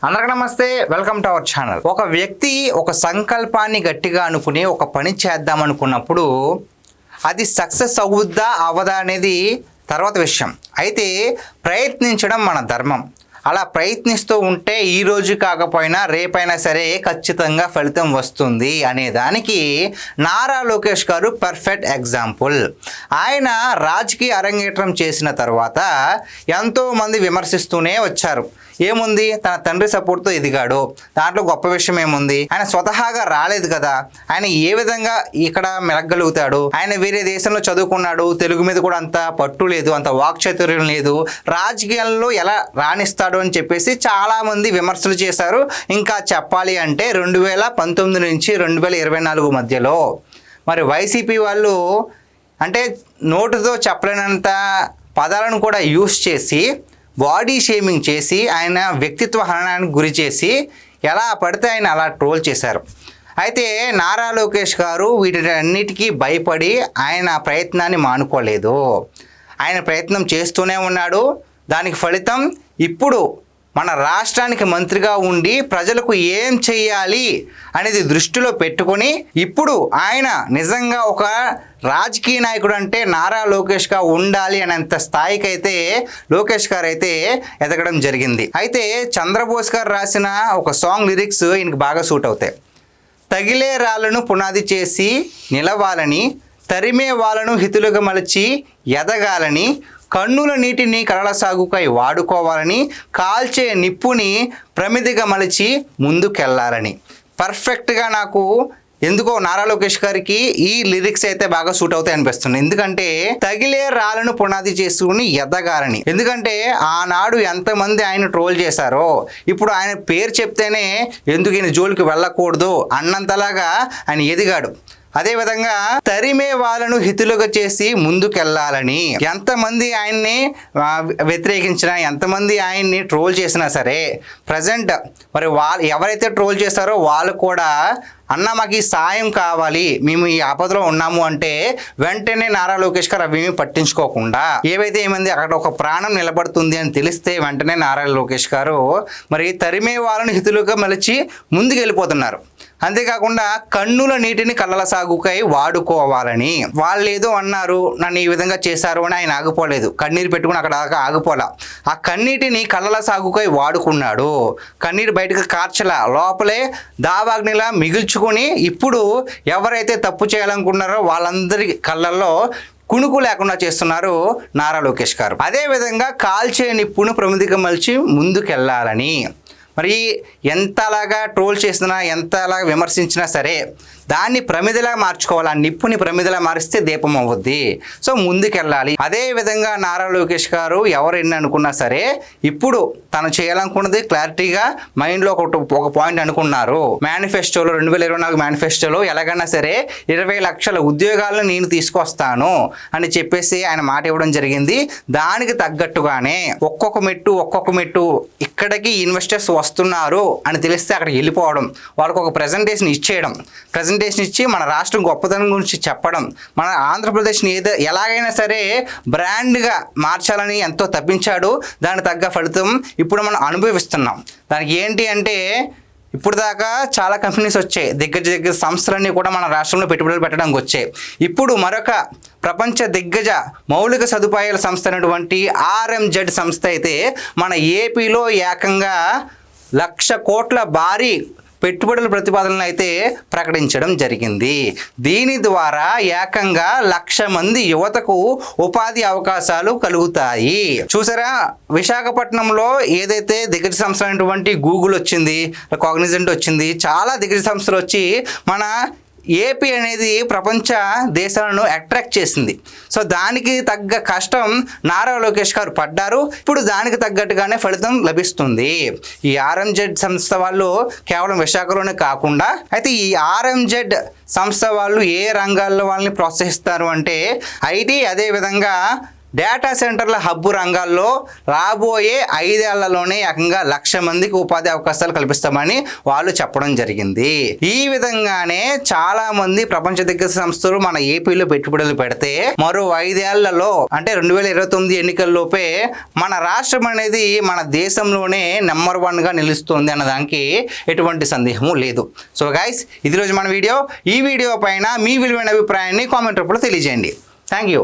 అందరికీ నమస్తే, welcome to our channel. ఒక వ్యక్తి ఒక సంకల్పాన్ని గట్టిగా అనుకుని ఒక పని చేద్దాం అనుకున్నప్పుడు అది సక్సెస్ అవుద్దా అవదా అనేది తర్వాత విషయం. అయితే ప్రయత్నించడం మన ధర్మం. అలా ప్రయత్నిస్తూ ఉంటే ఈ రోజు కాకపోయినా రేపైనా సరే ఖచ్చితంగా ఫలితం వస్తుంది అనే దానికి నారా లోకేష్ గారు పర్ఫెక్ట్ ఎగ్జాంపుల్. ఆయన రాజకీయ అరంగేట్రం చేసిన తర్వాత ఎంతోమంది విమర్శిస్తూనే వచ్చారు. ఏముంది, తన తండ్రి సపోర్ట్తో ఎదిగాడు, దాంట్లో గొప్ప విషయం ఏముంది, ఆయన స్వతహాగా రాలేదు కదా, ఆయన ఏ విధంగా ఇక్కడ మెలగలుగుతాడు, ఆయన వేరే దేశంలో చదువుకున్నాడు, తెలుగు మీద కూడా అంత పట్టు లేదు, అంత వాక్చాతుర్యం లేదు, రాజకీయాల్లో ఎలా రాణిస్తాడు అని చెప్పేసి చాలామంది విమర్శలు చేశారు. ఇంకా చెప్పాలి అంటే 2019 నుంచి 2024 మధ్యలో మరి వైసీపీ వాళ్ళు అంటే నోటుతో చెప్పలేనంత పదాలను కూడా యూస్ చేసి బాడీ షేమింగ్ చేసి ఆయన వ్యక్తిత్వ హననానికి గురి చేసి ఎలా పడితే ఆయన అలా ట్రోల్ చేశారు. అయితే నారా లోకేష్ గారు వీటన్నిటికీ భయపడి ఆయన ప్రయత్నాన్ని మానుకోలేదు. ఆయన ప్రయత్నం చేస్తూనే ఉన్నాడు. దానికి ఫలితం ఇప్పుడు మన రాష్ట్రానికి మంత్రిగా ఉండి ప్రజలకు ఏం చెయ్యాలి అనేది దృష్టిలో పెట్టుకొని ఇప్పుడు ఆయన నిజంగా ఒక రాజకీయ నాయకుడు అంటే నారా లోకేష్గా ఉండాలి అనేంత స్థాయికి అయితే లోకేష్ గారు అయితే ఎదగడం జరిగింది. అయితే చంద్రబోస్ గారు రాసిన ఒక సాంగ్ లిరిక్స్ ఈయనకి బాగా సూట్ అవుతాయి. తగిలే రాళ్ళను పునాది చేసి నిలవాలని, తరిమే వాళ్ళను హితులుగా మలచి ఎదగాలని, కన్నుల నీటిని కలల సాగుకై వాడుకోవాలని, కాల్చే నిప్పుని ప్రమిదిగా మలిచి ముందుకెళ్ళాలని. పర్ఫెక్ట్గా నాకు ఎందుకో నారా లోకేష్ గారికి ఈ లిరిక్స్ అయితే బాగా సూట్ అవుతాయి అనిపిస్తుంది. ఎందుకంటే తగిలే రాళ్ళను పునాది చేసుకుని ఎదగాలని. ఎందుకంటే ఆనాడు ఎంతమంది ఆయన ట్రోల్ చేశారో ఇప్పుడు ఆయన పేరు చెప్తేనే ఎందుకు ఈయన జోలికి వెళ్ళకూడదు అన్నంతలాగా ఆయన ఎదిగాడు. అదేవిధంగా తరిమే వాళ్ళను హితులుగా చేసి ముందుకెళ్ళాలని. ఎంతమంది ఆయన్ని వ్యతిరేకించినా, ఎంతమంది ఆయన్ని ట్రోల్ చేసినా సరే ప్రజెంట్ మరి వాళ్ళు ఎవరైతే ట్రోల్ చేస్తారో వాళ్ళు కూడా అన్న మాకు ఈ సాయం కావాలి, మేము ఈ ఆపదలో ఉన్నాము అంటే వెంటనే నారా లోకేష్ గారు అవి పట్టించుకోకుండా ఏవైతే ఏమైంది అక్కడ ఒక ప్రాణం నిలబడుతుంది అని తెలిస్తే వెంటనే నారా లోకేష్ గారు మరి తరిమే వాళ్ళని హితులుగా మలిచి ముందుకు వెళ్ళిపోతున్నారు. అంతేకాకుండా కన్నుల నీటిని కళ్ళల సాగుకై వాడుకోవాలని. వాళ్ళు ఏదో అన్నారు, నన్ను ఈ విధంగా చేశారు అని ఆయన ఆగిపోలేదు. కన్నీరు పెట్టుకుని అక్కడ దాకా ఆగిపోలా. ఆ కన్నీటిని కళ్ళల సాగుకై వాడుకున్నాడు. కన్నీరు బయటకు కార్చలా, లోపలే దావాగ్నిలా మిగుల్చుకొని ఇప్పుడు ఎవరైతే తప్పు చేయాలనుకున్నారో వాళ్ళందరి కళ్ళల్లో కుణుకు లేకుండా చేస్తున్నారు నారా లోకేష్ గారు. అదేవిధంగా కాల్చే నిప్పును ప్రమిదిగా మలిచి ముందుకెళ్ళాలని. మరి ఎంతలాగా ట్రోల్ చేసినా, ఎంతలాగా విమర్శించినా సరే దాన్ని ప్రమిదలా మార్చుకోవాలి. ఆ నిప్పుని ప్రమిదలా మారిస్తే దీపం అవుద్ది. సో ముందుకెళ్ళాలి. అదేవిధంగా నారా లోకేష్ గారు ఎవరు ఎన్ని అనుకున్నా సరే ఇప్పుడు తను చేయాలనుకున్నది క్లారిటీగా మైండ్లో ఒక పాయింట్ అనుకున్నారు. మేనిఫెస్టోలో 2024 మేనిఫెస్టోలో ఎలాగైనా సరే 20 లక్షల ఉద్యోగాలను నేను తీసుకొస్తాను అని చెప్పేసి ఆయన మాట ఇవ్వడం జరిగింది. దానికి తగ్గట్టుగానే ఒక్కొక్క మెట్టు ఇక్కడికి ఇన్వెస్టర్స్ వస్తున్నారు అని తెలిస్తే అక్కడికి వెళ్ళిపోవడం, వాళ్ళకు ఒక ప్రెజెంటేషన్ ఇచ్చి మన రాష్ట్రం గొప్పతనం గురించి చెప్పడం, మన ఆంధ్రప్రదేశ్ని ఎలాగైనా సరే బ్రాండ్గా మార్చాలని ఎంతో తప్పించాడు. దానికి తగ్గ ఫలితం ఇప్పుడు మనం అనుభవిస్తున్నాం. దానికి ఏంటి అంటే ఇప్పుడు దాకా చాలా కంపెనీస్ వచ్చాయి, దిగ్గజ సంస్థలన్నీ కూడా మన రాష్ట్రంలో పెట్టుబడులు పెట్టడానికి వచ్చాయి. ఇప్పుడు మరొక ప్రపంచ దిగ్గజ మౌలిక సదుపాయాల సంస్థ అయినటువంటి RMZ సంస్థ అయితే మన ఏపీలో ఏకంగా 1,00,000 కోట్ల భారీ పెట్టుబడుల ప్రతిపాదనలు అయితే ప్రకటించడం జరిగింది. దీని ద్వారా ఏకంగా 1,00,000 మంది యువతకు ఉపాధి అవకాశాలు కలుగుతాయి. చూసారా, విశాఖపట్నంలో ఏదైతే దిగ్గజ సంస్థ అయినటువంటి గూగుల్ వచ్చింది, కాగ్నిజెంట్ వచ్చింది, చాలా దిగ్గజ సంస్థలు వచ్చి మన ఏపీ అనేది ప్రపంచ దేశాలను అట్రాక్ట్ చేసింది. సో దానికి తగ్గ కష్టం నారా లోకేష్ గారు పడ్డారు. ఇప్పుడు దానికి తగ్గట్టుగానే ఫలితం లభిస్తుంది. ఈ RMZ సంస్థ వాళ్ళు కేవలం విశాఖలోనే కాకుండా అయితే ఈ RMZ సంస్థ వాళ్ళు ఏ రంగాల్లో వాళ్ళని ప్రోత్సహిస్తారు అంటే IT, అదేవిధంగా డేటా సెంటర్ల హబ్బు రంగాల్లో రాబోయే 5 ఏళ్లలోనే ఏకంగా 1,00,000 మందికి ఉపాధి అవకాశాలు కల్పిస్తామని వాళ్ళు చెప్పడం జరిగింది. ఈ విధంగానే చాలా మంది ప్రపంచ దిగ్గజ సంస్థలు మన ఏపీలో పెట్టుబడులు పెడితే మరో 5 ఏళ్లలో అంటే 2029 ఎన్నికల్లోపే మన రాష్ట్రం అనేది మన దేశంలోనే నెంబర్ 1గా నిలుస్తుంది అన్నదానికి ఎటువంటి సందేహము లేదు. సో గైస్, ఇది రోజు మన వీడియో. ఈ వీడియో పైన మీ విలువైన అభిప్రాయాన్ని కామెంట్ రూపంలో తెలియజేయండి. Thank you.